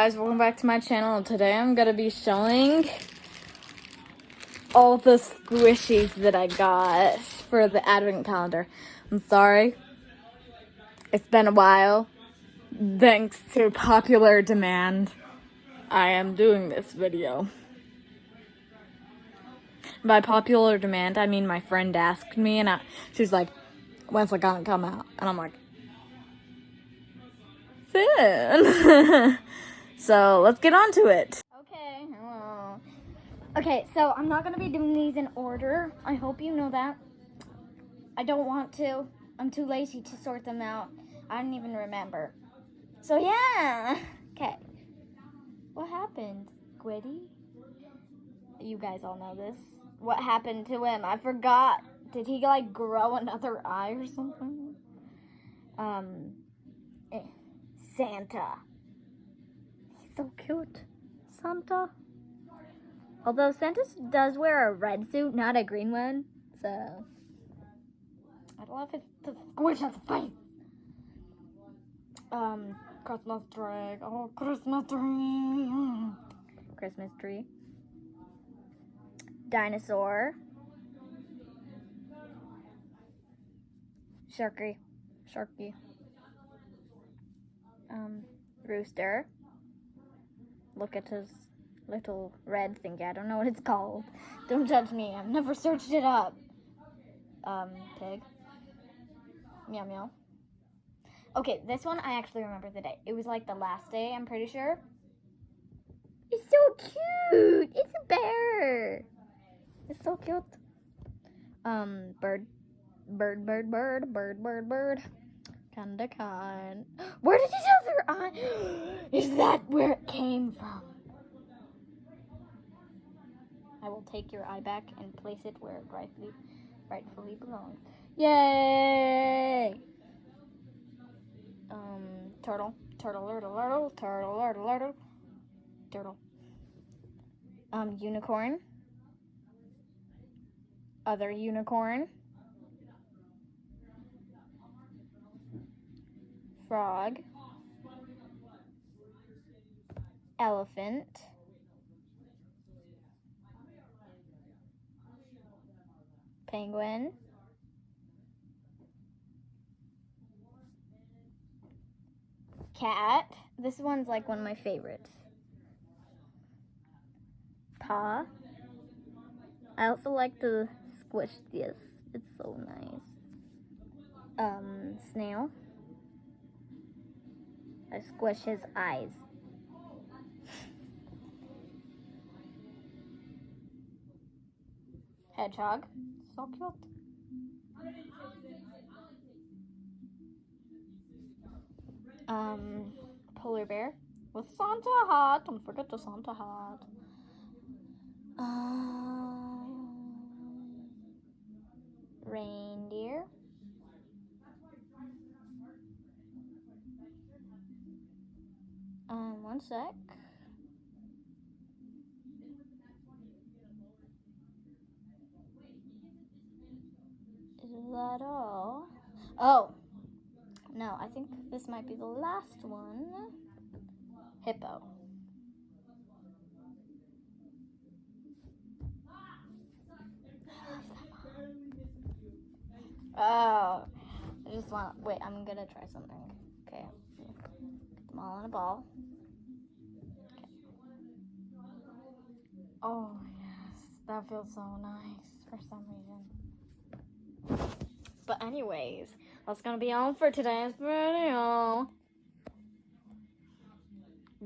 Guys, welcome back to my channel. Today I'm gonna be showing all the squishies that I got for the advent calendar. I'm sorry, it's been a while. Thanks to popular demand, I am doing this video. By popular demand, I mean my friend asked me and she's like, when's it gonna come out? And I'm like, soon. So let's get on to it. Okay. Okay, so I'm not going to be doing these in order. I hope you know that. I don't want to. I'm too lazy to sort them out. I don't even remember. So yeah. Okay. What happened, Squiddy? You guys all know this. What happened to him? I forgot. Did he like grow another eye or something? Santa. He's so cute. Santa. Although Santa does wear a red suit, not a green one. So I'd love it to squish his face. Christmas tree. Oh, Christmas tree. Christmas tree. Dinosaur. Sharky. Rooster. Look at his little red thingy. I don't know what it's called. Don't judge me. I've never searched it up. Pig. Meow meow. Okay, this one I actually remember the day. It was like the last day, I'm pretty sure. It's so cute. It's a bear. It's so cute. Bird. Kind. Where did his other eye? Is that where it came from? I will take your eye back and place it where it rightfully belongs. Yay! Turtle. Unicorn. Other unicorn. Frog. Elephant. Penguin. Cat. This one's like one of my favorites. Paw. I also like to squish this. It's so nice. Snail. I squish his eyes. Hedgehog. So cute. Polar bear with Santa hat. Don't forget the Santa hat. Reindeer. One sec. Is that all? Oh, no, I think this might be the last one. Hippo. Oh, I just want, wait, I'm gonna try something. Okay, get them all in a ball. Okay. Oh, yes, that feels so nice for some reason. But anyways, that's gonna be all for today's video.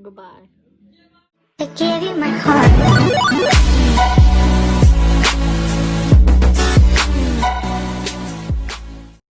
Goodbye. I give you my heart.